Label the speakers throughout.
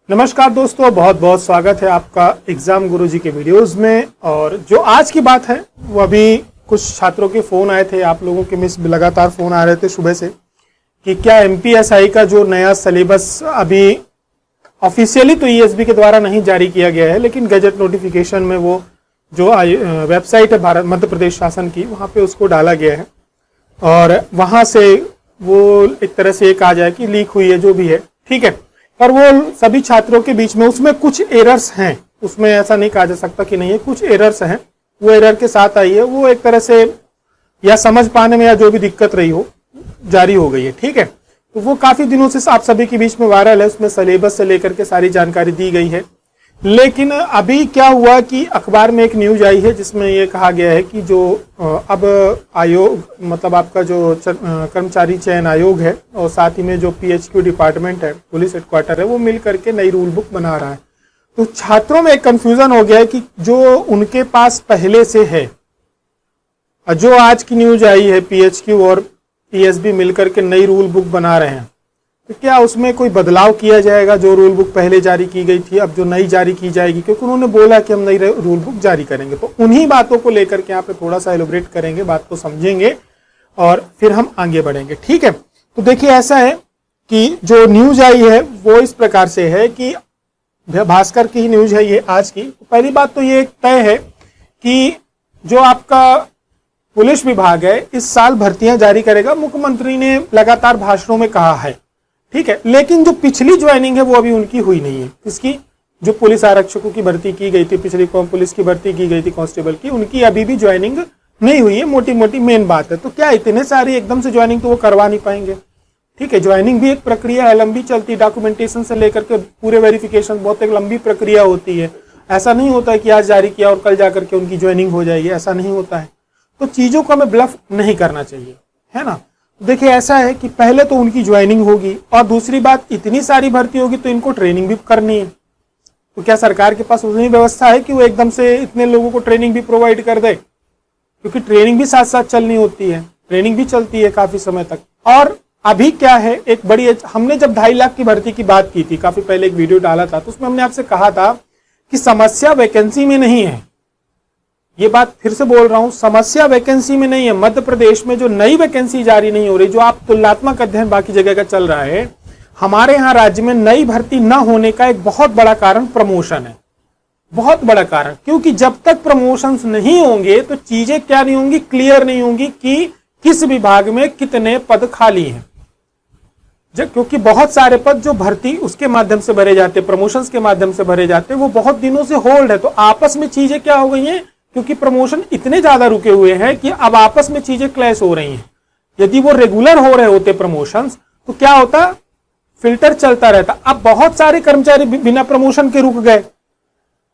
Speaker 1: नमस्कार दोस्तों, बहुत बहुत स्वागत है आपका एग्जाम गुरुजी के वीडियोस में। और जो आज की बात है वो अभी कुछ छात्रों के फ़ोन आए थे, आप लोगों के मिस लगातार फ़ोन आ रहे थे सुबह से कि क्या एमपीएसआई का जो नया सिलेबस अभी ऑफिशियली तो ईएसबी के द्वारा नहीं जारी किया गया है, लेकिन गजट नोटिफिकेशन में वो जो वेबसाइट है भारत मध्य प्रदेश शासन की, वहाँ पे उसको डाला गया है और वहाँ से वो एक तरह से एक आ जाए कि लीक हुई है, जो भी है ठीक है। पर वो सभी छात्रों के बीच में उसमें कुछ एरर्स हैं, उसमें ऐसा नहीं कहा जा सकता कि नहीं है, कुछ एरर्स हैं, वो एरर के साथ आई है, वो एक तरह से या समझ पाने में या जो भी दिक्कत रही हो जारी हो गई है, ठीक है। तो वो काफी दिनों से आप सभी के बीच में वायरल है, उसमें सिलेबस से लेकर के सारी जानकारी दी गई है। लेकिन अभी क्या हुआ कि अखबार में एक न्यूज आई है जिसमें ये कहा गया है कि जो अब आयोग मतलब आपका जो कर्मचारी चयन आयोग है और साथ ही में जो पीएचक्यू डिपार्टमेंट है, पुलिस हेडक्वार्टर है, वो मिल करके नई रूल बुक बना रहा है। तो छात्रों में एक कंफ्यूजन हो गया है कि जो उनके पास पहले से है, जो आज की न्यूज आई है पीएचक्यू और ईएसबी मिलकर के नई रूल बुक बना रहे हैं, तो क्या उसमें कोई बदलाव किया जाएगा? जो रूल बुक पहले जारी की गई थी अब जो नई जारी की जाएगी, क्योंकि उन्होंने बोला कि हम नई रूल बुक जारी करेंगे। तो उन्हीं बातों को लेकर के यहाँ पे थोड़ा सा एलोब्रेट करेंगे, बात को समझेंगे और फिर हम आगे बढ़ेंगे, ठीक है। तो देखिए ऐसा है कि जो न्यूज आई है वो इस प्रकार से है कि भास्कर की ही न्यूज है ये आज की। तो पहली बात तो ये तय है कि जो आपका पुलिस विभाग है इस साल भर्तियां जारी करेगा, मुख्यमंत्री ने लगातार भाषणों में कहा है, ठीक है। लेकिन जो पिछली ज्वाइनिंग है वो अभी उनकी हुई नहीं है। इसकी जो पुलिस आरक्षकों की भर्ती की गई थी, पिछली पुलिस की भर्ती की गई थी कांस्टेबल की, उनकी अभी भी ज्वाइनिंग नहीं हुई है, मोटी मोटी मेन बात है। तो क्या इतने सारी एकदम से ज्वाइनिंग तो वो करवा नहीं पाएंगे, ठीक है। ज्वाइनिंग भी एक प्रक्रिया है, लंबी चलती, डॉक्यूमेंटेशन से लेकर के पूरे वेरिफिकेशन, बहुत एक लंबी प्रक्रिया होती है। ऐसा नहीं होता है कि आज जारी किया और कल जाकर के उनकी ज्वाइनिंग हो जाएगी, ऐसा नहीं होता है। तो चीजों को हमें ब्लफ नहीं करना चाहिए, है ना। देखिए ऐसा है कि पहले तो उनकी ज्वाइनिंग होगी और दूसरी बात इतनी सारी भर्ती होगी तो इनको ट्रेनिंग भी करनी है। तो क्या सरकार के पास उतनी व्यवस्था है कि वो एकदम से इतने लोगों को ट्रेनिंग भी प्रोवाइड कर दे? क्योंकि ट्रेनिंग भी साथ साथ चलनी होती है, ट्रेनिंग भी चलती है काफी समय तक। और अभी क्या है, एक बड़ी हमने जब 2.5 लाख की भर्ती की बात की थी, काफी पहले एक वीडियो डाला था, तो उसमें हमने आपसे कहा था कि समस्या वैकेंसी में नहीं है। ये बात फिर से बोल रहा हूं, समस्या वैकेंसी में नहीं है। मध्य प्रदेश में जो नई वैकेंसी जारी नहीं हो रही, जो आप तुलनात्मक अध्ययन बाकी जगह का चल रहा है, हमारे यहां राज्य में नई भर्ती न होने का एक बहुत बड़ा कारण प्रमोशन है, बहुत बड़ा कारण। क्योंकि जब तक प्रमोशंस नहीं होंगे तो चीजें क्या नहीं होंगी, क्लियर नहीं होंगी कि किस विभाग में कितने पद खाली हैं। क्योंकि बहुत सारे पद जो भर्ती उसके माध्यम से भरे जाते, प्रमोशंस के माध्यम से भरे जाते, वो बहुत दिनों से होल्ड है। तो आपस में चीजें क्या हो गई हैं, क्योंकि प्रमोशन इतने ज्यादा रुके हुए हैं कि अब आपस में चीजें क्लैश हो रही हैं। यदि वो रेगुलर हो रहे होते प्रमोशंस तो क्या होता, फिल्टर चलता रहता। अब बहुत सारे कर्मचारी बिना प्रमोशन के रुक गए,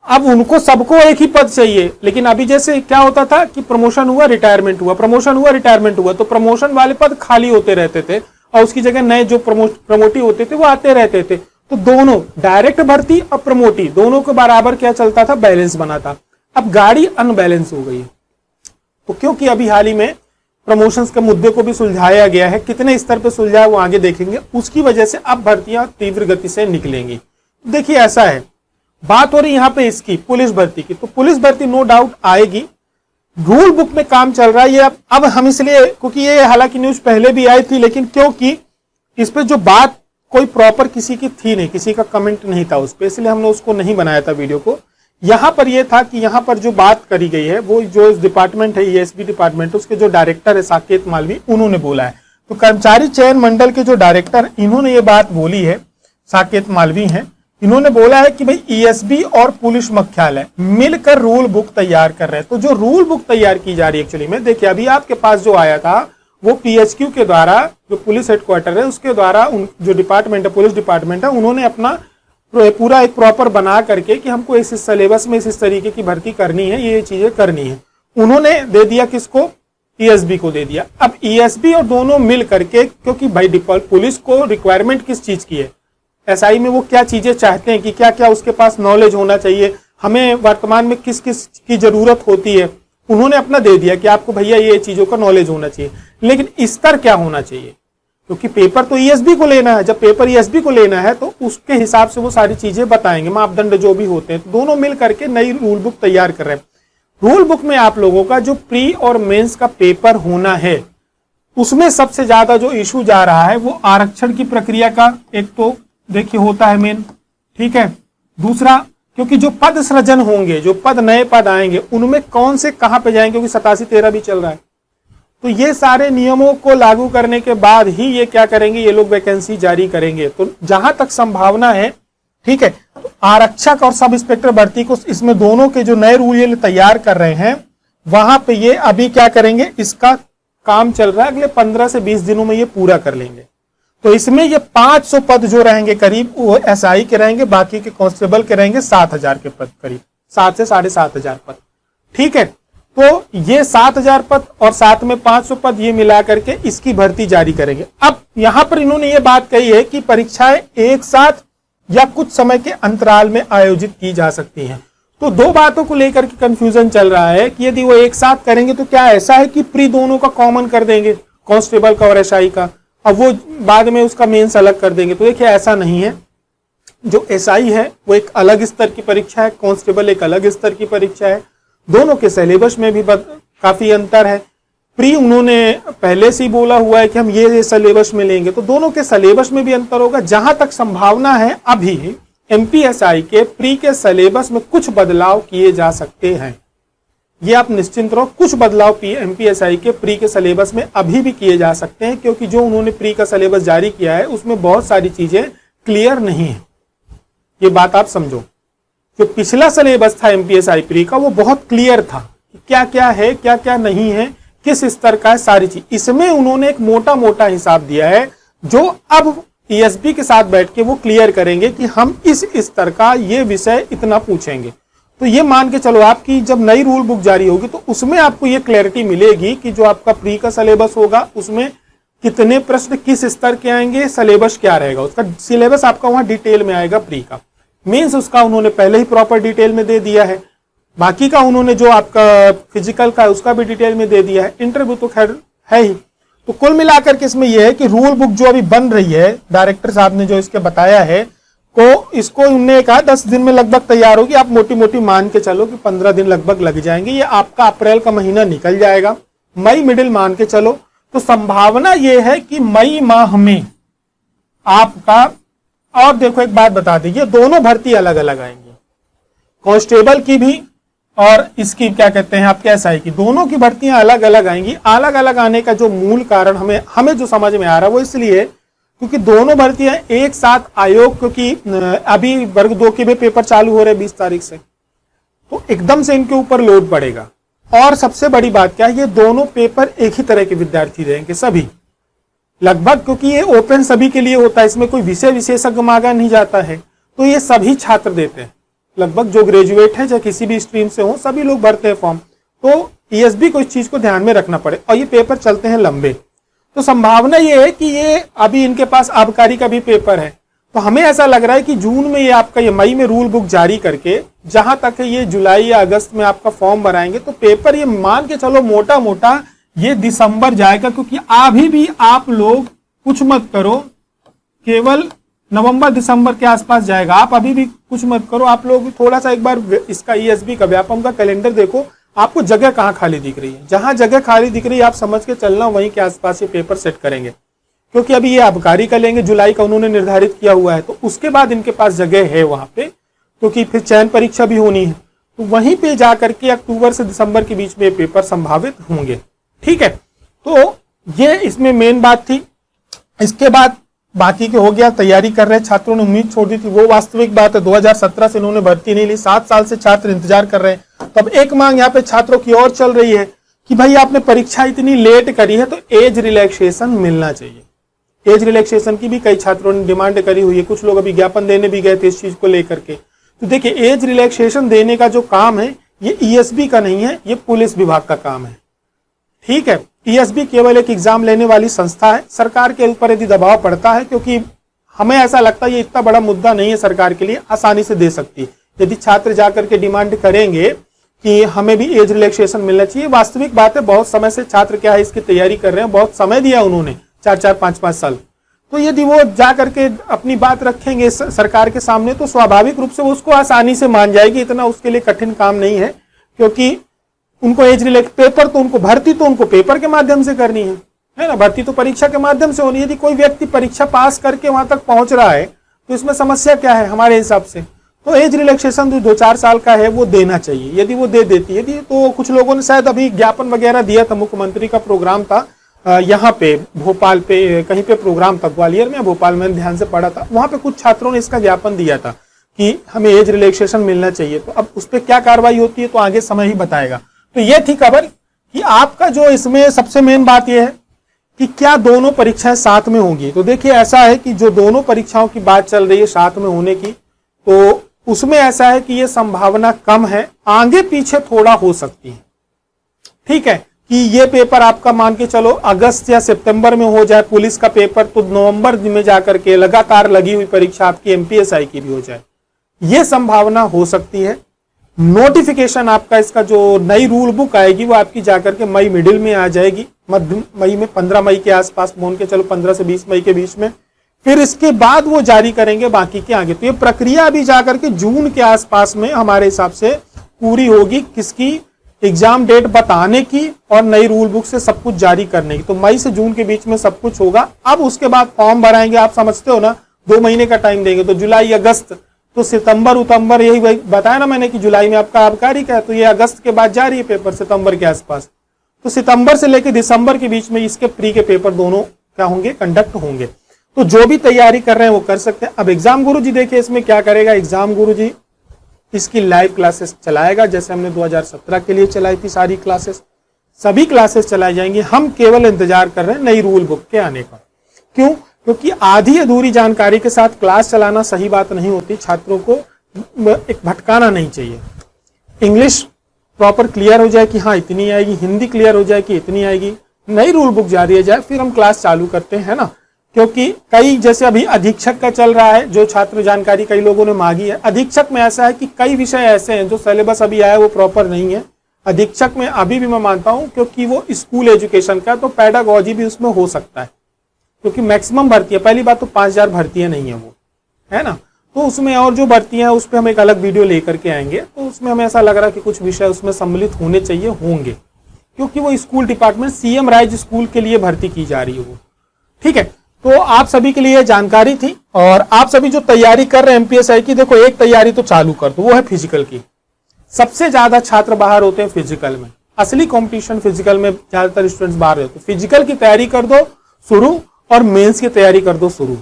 Speaker 1: अब उनको सबको एक ही पद चाहिए। लेकिन अभी जैसे क्या होता था कि प्रमोशन हुआ रिटायरमेंट हुआ, प्रमोशन हुआ रिटायरमेंट हुआ, तो प्रमोशन वाले पद खाली होते रहते थे और उसकी जगह नए जो प्रमोटी होते थे वो आते रहते थे। तो दोनों डायरेक्ट भर्ती और प्रमोटी दोनों को बराबर क्या चलता था, बैलेंस बना था। अब गाड़ी अनबैलेंस हो गई है। तो क्योंकि अभी हाल ही में प्रमोशंस के मुद्दे को भी सुलझाया गया है, कितने स्तर पे सुलझाया वो आगे देखेंगे, उसकी वजह से अब भर्तियां तीव्र गति से निकलेंगी। देखिए ऐसा है, बात हो रही यहां पे इसकी पुलिस भर्ती की, तो पुलिस भर्ती नो डाउट आएगी। रूल बुक में काम चल रहा है ये अब हम इसलिए, क्योंकि ये हालांकि न्यूज पहले भी आई थी, लेकिन क्योंकि इस पे जो बात कोई प्रॉपर किसी की थी नहीं, किसी का कमेंट नहीं था उस पर, इसलिए हमने उसको नहीं बनाया था वीडियो को। यहां पर यह था कि यहां पर जो बात करी गई है वो जो डिपार्टमेंट है ईएसबी डिपार्टमेंट, उसके जो डायरेक्टर है साकेत मालवी, उन्होंने बोला है। तो कर्मचारी चयन मंडल के जो डायरेक्टर इन्होंने ये बात बोली है, साकेत मालवी हैं, इन्होंने बोला है कि भाई ईएसबी और पुलिस मुख्यालय मिलकर रूल बुक तैयार कर रहे हैं। तो जो रूल बुक तैयार की जा रही है एक्चुअली में, देखिए अभी आपके पास जो आया था वो पीएचक्यू के द्वारा, जो पुलिस हेडक्वार्टर है उसके द्वारा, जो डिपार्टमेंट है पुलिस डिपार्टमेंट है, उन्होंने अपना पूरा एक प्रॉपर बना करके कि हमको इस सिलेबस में इस तरीके की भर्ती करनी है, ये चीजें करनी है, उन्होंने दे दिया। किसको? ईएसबी को दे दिया। अब ईएसबी और दोनों मिल करके, क्योंकि भाई पुलिस को रिक्वायरमेंट किस चीज की है, एसआई में वो क्या चीजें चाहते हैं कि क्या क्या उसके पास नॉलेज होना चाहिए, हमें वर्तमान में किस किस की जरूरत होती है, उन्होंने अपना दे दिया कि आपको भैया ये चीजों का नॉलेज होना चाहिए। लेकिन स्तर क्या होना चाहिए, क्योंकि पेपर तो ईएसबी को लेना है। जब पेपर ईएसबी को लेना है तो उसके हिसाब से वो सारी चीजें बताएंगे, मापदंड जो भी होते हैं। तो दोनों मिल करके नई रूल बुक तैयार कर रहे हैं। रूल बुक में आप लोगों का जो प्री और मेंस का पेपर होना है, उसमें सबसे ज्यादा जो इशू जा रहा है वो आरक्षण की प्रक्रिया का एक तो देखिए होता है मेन, ठीक है। दूसरा, क्योंकि जो पद सृजन होंगे, जो पद नए पद आएंगे, उनमें कौन से कहां पे जाएंगे, क्योंकि 87-13 भी चल रहा है। तो ये सारे नियमों को लागू करने के बाद ही ये क्या करेंगे, ये लोग वैकेंसी जारी करेंगे। तो जहां तक संभावना है, ठीक है, तो आरक्षक और सब इंस्पेक्टर भर्ती को इसमें दोनों के जो नए रूल ये तैयार कर रहे हैं, वहां पे ये अभी क्या करेंगे, इसका काम चल रहा है। अगले 15 से 20 दिनों में ये पूरा कर लेंगे। तो इसमें ये 500 पद जो रहेंगे करीब, वो एसआई के रहेंगे, बाकी के कांस्टेबल के रहेंगे 7,000 के पद, करीब 7 से 7,500 पद, ठीक है। तो ये 7,000 पद और साथ में 500 पद, ये मिला करके इसकी भर्ती जारी करेंगे। अब यहां पर इन्होंने ये बात कही है कि परीक्षाएं एक साथ या कुछ समय के अंतराल में आयोजित की जा सकती हैं। तो दो बातों को लेकर के कंफ्यूजन चल रहा है कि यदि वो एक साथ करेंगे तो क्या ऐसा है कि प्री दोनों का कॉमन कर देंगे, कांस्टेबल का और एसआई का, अब वो बाद में उसका मेंस अलग कर देंगे। तो देखिए ऐसा नहीं है। जो एसआई है वो एक अलग स्तर की परीक्षा है, कांस्टेबल एक अलग स्तर की परीक्षा है। दोनों के सिलेबस में भी काफी अंतर है। प्री उन्होंने पहले से ही बोला हुआ है कि हम ये सिलेबस में लेंगे, तो दोनों के सिलेबस में भी अंतर होगा। जहां तक संभावना है अभी एमपीएसआई के प्री के सिलेबस में कुछ बदलाव किए जा सकते हैं, ये आप निश्चिंत रहो। कुछ बदलाव एमपीएसआई के प्री के सिलेबस में अभी भी किए जा सकते हैं, क्योंकि जो उन्होंने प्री का सिलेबस जारी किया है उसमें बहुत सारी चीजें क्लियर नहीं है। ये बात आप समझो। जो पिछला सिलेबस था एमपीएसआई प्री का, वो बहुत क्लियर था कि क्या क्या है, क्या क्या नहीं है, किस स्तर का है, सारी चीज। इसमें उन्होंने एक मोटा मोटा हिसाब दिया है, जो अब ईएसबी के साथ बैठ के वो क्लियर करेंगे कि हम इस स्तर का ये विषय इतना पूछेंगे। तो ये मान के चलो आपकी जब नई रूल बुक जारी होगी तो उसमें आपको ये क्लैरिटी मिलेगी कि जो आपका प्री का सिलेबस होगा उसमें कितने प्रश्न किस स्तर के आएंगे, सिलेबस क्या रहेगा, उसका सिलेबस आपका वहां डिटेल में आएगा। प्री का मीन्स उसका उन्होंने पहले ही प्रॉपर डिटेल में दे दिया है। बाकी का उन्होंने जो आपका फिजिकल का उसका भी डिटेल में दे दिया है। इंटरव्यू तो खैर है ही। तो कुल मिलाकर के इसमें यह है कि रूल बुक जो अभी बन रही है, डायरेक्टर साहब ने जो इसके बताया है, को इसको उन्होंने कहा 10 दिन में लगभग तैयार होगी। आप मोटी मोटी मान के चलो कि 15 दिन लगभग लग जाएंगे। ये आपका अप्रैल का महीना निकल जाएगा, मई मिडिल मान के चलो। तो संभावना ये है कि मई माह में आपका, और देखो एक बात बता दीजिए, दोनों भर्ती अलग अलग आएंगी, कांस्टेबल की भी और इसकी क्या कहते हैं आपके एसआई की, दोनों की भर्तियां अलग अलग आएंगी। अलग अलग आने का जो मूल कारण हमें जो समझ में आ रहा है वो इसलिए क्योंकि दोनों भर्तियां एक साथ आयोग, क्योंकि अभी वर्ग 2 के भी पेपर चालू हो रहे हैं 20 तारीख से, तो एकदम से इनके ऊपर लोड पड़ेगा। और सबसे बड़ी बात क्या है, ये दोनों पेपर एक ही तरह के विद्यार्थी देंगे सभी लगभग, क्योंकि ये ओपन सभी के लिए होता है, इसमें कोई विषय विशेषज्ञ मांगा नहीं जाता है। तो ये सभी छात्र देते हैं लगभग, जो ग्रेजुएट है चाहे किसी भी स्ट्रीम से हो, सभी लोग भरते हैं फॉर्म। तो ईएसबी को इस चीज को ध्यान में रखना पड़े। और ये पेपर चलते हैं लंबे, तो संभावना ये है कि ये अभी इनके पास आबकारी का भी पेपर है। तो हमें ऐसा लग रहा है कि जून में ये आपका ये मई में रूल बुक जारी करके जहां तक ये जुलाई या अगस्त में आपका फॉर्म भराएंगे, तो पेपर ये मान के चलो मोटा मोटा ये दिसंबर जाएगा। क्योंकि अभी भी आप लोग कुछ मत करो, केवल नवंबर दिसंबर के आसपास जाएगा। आप अभी भी कुछ मत करो, आप लोग थोड़ा सा एक बार इसका ईएसबी का व्यापम का कैलेंडर देखो, आपको जगह कहां खाली दिख रही है। जहां जगह खाली दिख रही है आप समझ के चलना वहीं के आसपास ये पेपर सेट करेंगे। क्योंकि अभी ये आबकारी का लेंगे, जुलाई का उन्होंने निर्धारित किया हुआ है, तो उसके बाद इनके पास जगह है वहां पे, क्योंकि फिर चयन परीक्षा भी होनी है। तो वहीं पे जाकर के अक्टूबर से दिसंबर के बीच में पेपर संभावित होंगे। ठीक है, तो ये इसमें मेन बात थी। इसके बाद बाकी के हो गया, तैयारी कर रहे छात्रों ने उम्मीद छोड़ दी थी, वो वास्तविक बात है। 2017 से इन्होंने भर्ती नहीं ली, 7 साल से छात्र इंतजार कर रहे हैं। तब एक मांग यहाँ पे छात्रों की और चल रही है कि भाई आपने परीक्षा इतनी लेट करी है तो एज रिलैक्सेशन मिलना चाहिए। एज रिलैक्सेशन की भी कई छात्रों ने डिमांड करी हुई है, कुछ लोग अभी ज्ञापन देने भी गए थे इस चीज को लेकर के। तो देखिए, एज रिलैक्सेशन देने का जो काम है ये ईएसबी का नहीं है, ये पुलिस विभाग का काम है। ठीक है, ईएसबी केवल एक एग्जाम लेने वाली संस्था है। सरकार के ऊपर यदि दबाव पड़ता है, क्योंकि हमें ऐसा लगता है ये इतना बड़ा मुद्दा नहीं है, सरकार के लिए आसानी से दे सकती है। यदि छात्र जाकर के डिमांड करेंगे कि हमें भी एज रिलैक्सेशन मिलना चाहिए, वास्तविक बात है बहुत समय से छात्र क्या है इसकी तैयारी कर रहे हैं, बहुत समय दिया उन्होंने, 4-4, 5-5 साल। तो यदि वो जा करके अपनी बात रखेंगे सरकार के सामने तो स्वाभाविक रूप से वो उसको आसानी से मान जाएगी, इतना उसके लिए कठिन काम नहीं है, क्योंकि उनको एज रिलैक्स पेपर तो उनको भर्ती तो उनको पेपर के माध्यम से करनी है ना, भर्ती तो परीक्षा के माध्यम से होनी है। यदि कोई व्यक्ति परीक्षा पास करके वहां तक पहुंच रहा है तो इसमें समस्या क्या है हमारे हिसाब से? तो एज रिलैक्सेशन जो 2-4 साल का है वो देना चाहिए। यदि वो दे देती है, यदि तो कुछ लोगों ने शायद अभी ज्ञापन वगैरह दिया था, मुख्यमंत्री का प्रोग्राम था यहाँ पे भोपाल पे, कहीं पे प्रोग्राम था, ग्वालियर में भोपाल में ध्यान से पढ़ा था, वहां पे कुछ छात्रों ने इसका ज्ञापन दिया था कि हमें एज रिलैक्सेशन मिलना चाहिए। तो अब उस पर क्या कार्रवाई होती है तो आगे समय ही बताएगा। तो ये थी खबर कि आपका जो इसमें सबसे मेन बात यह है कि क्या दोनों परीक्षाएं साथ में होंगी। तो देखिए ऐसा है कि जो दोनों परीक्षाओं की बात चल रही है साथ में होने की, तो उसमें ऐसा है कि ये संभावना कम है, आगे पीछे थोड़ा हो सकती है। ठीक है कि ये पेपर आपका मान के चलो अगस्त या सितंबर में हो जाए पुलिस का पेपर, तो नवंबर में जाकर के लगातार लगी हुई परीक्षा आपकी एमपीएसआई की भी हो जाए, ये संभावना हो सकती है। नोटिफिकेशन आपका इसका जो नई रूल बुक आएगी वो आपकी जाकर के मई मिडिल में आ जाएगी, मध्य मई में 15 मई के आसपास, मान के चलो 15 से 20 मई के बीच में। फिर इसके बाद वो जारी करेंगे बाकी के आगे। तो ये प्रक्रिया अभी जाकर के जून के आसपास में हमारे हिसाब से पूरी होगी, किसकी? एग्जाम डेट बताने की और नई रूल बुक से सब कुछ जारी करने की। तो मई से जून के बीच में सब कुछ होगा। अब उसके बाद फॉर्म भराएंगे, आप समझते हो ना, 2 महीने का टाइम देंगे, तो जुलाई अगस्त, तो सितंबर उतंबर, यही बताया ना मैंने कि जुलाई में आपका आबकारी का है, तो ये अगस्त के बाद जारी है पेपर, सितंबर के आसपास। तो सितंबर से लेकर दिसंबर के बीच में इसके प्री के पेपर दोनों क्या होंगे? कंडक्ट होंगे। तो जो भी तैयारी कर रहे हैं वो कर सकते हैं। अब एग्जाम गुरुजी देखिए इसमें क्या करेगा। एग्जाम गुरुजी इसकी लाइव क्लासेस चलाएगा, जैसे हमने 2017 के लिए चलाई थी सारी क्लासेस, सभी क्लासेस चलाई जाएंगी। हम केवल इंतजार कर रहे हैं नई रूल बुक के आने का। क्यों? क्योंकि आधी अधूरी जानकारी के साथ क्लास चलाना सही बात नहीं होती, छात्रों को एक भटकाना नहीं चाहिए। इंग्लिश प्रॉपर क्लियर हो जाए कि हाँ इतनी आएगी, हिंदी क्लियर हो जाए कि इतनी आएगी, नई रूल बुक जारी हो जाए, फिर हम क्लास चालू करते हैं ना। क्योंकि कई, जैसे अभी अधीक्षक का चल रहा है, जो छात्र जानकारी कई लोगों ने मांगी है, अधीक्षक में ऐसा है कि कई विषय ऐसे हैं जो सिलेबस अभी आया वो प्रॉपर नहीं है। अधीक्षक में अभी भी मैं मानता हूं क्योंकि वो स्कूल एजुकेशन का, तो पेडागोजी भी उसमें हो सकता है, क्योंकि मैक्सिमम भर्ती है। पहली बात तो 5000 भर्तियां नहीं है वो, है ना, तो उसमें और जो भर्तियां हैं उस पर हम एक अलग वीडियो लेकर के आएंगे। तो उसमें हमें ऐसा लग रहा है कि कुछ विषय उसमें सम्मिलित होने चाहिए, होंगे, क्योंकि वो school department CM rise school के लिए भर्ती की जा रही है वो। ठीक है, तो आप सभी के लिए जानकारी थी। और आप सभी जो तैयारी कर रहे हैं एमपीएसआई की, देखो एक तैयारी तो चालू कर दो, वो है फिजिकल की। सबसे ज्यादा छात्र बाहर होते हैं फिजिकल में, असली कंपटीशन फिजिकल में ज्यादातर स्टूडेंट्स बाहर होते हैं। फिजिकल की तैयारी कर दो शुरू और मेंस की तैयारी कर दो शुरू।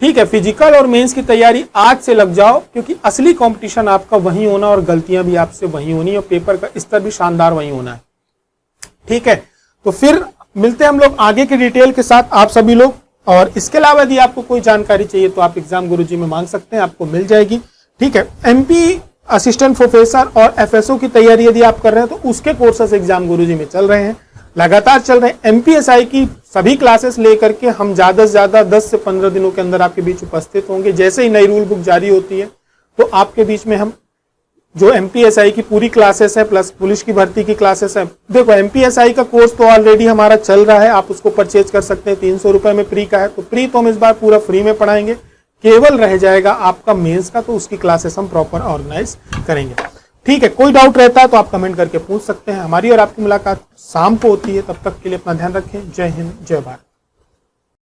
Speaker 1: ठीक है, फिजिकल और मेंस की तैयारी आज से लग जाओ, क्योंकि असली कंपटीशन आपका वहीं होना और गलतियां भी आपसे वहीं होनी और पेपर का स्तर भी शानदार वहीं होना है। ठीक है, तो फिर मिलते हैं हम लोग आगे की डिटेल के साथ, आप सभी लोग। और इसके अलावा यदि आपको कोई जानकारी चाहिए तो आप एग्जाम गुरुजी में मांग सकते हैं, आपको मिल जाएगी। ठीक है, एमपी असिस्टेंट प्रोफेसर और एफएसओ की तैयारी यदि आप कर रहे हैं तो उसके कोर्सेस एग्जाम गुरुजी में चल रहे हैं, लगातार चल रहे हैं। एमपीएसआई की सभी क्लासेस लेकर के हम ज्यादा से ज्यादा 10 से 15 दिनों के अंदर आपके बीच उपस्थित होंगे। जैसे ही नई रूल बुक जारी होती है तो आपके बीच में हम जो एमपीएसआई की पूरी क्लासेस है प्लस पुलिस की भर्ती की क्लासेस है। देखो एमपीएसआई का कोर्स तो ऑलरेडी हमारा चल रहा है, आप उसको परचेज कर सकते हैं, 300 रुपए में प्री का है। तो प्री तो हम इस बार पूरा फ्री में पढ़ाएंगे, केवल रह जाएगा आपका मेंस का, तो उसकी क्लासेस हम प्रॉपर ऑर्गेनाइज करेंगे। ठीक है, कोई डाउट रहता है तो आप कमेंट करके पूछ सकते हैं। हमारी और आपकी मुलाकात शाम को होती है, तब तक के लिए अपना ध्यान रखें। जय हिंद, जय भारत।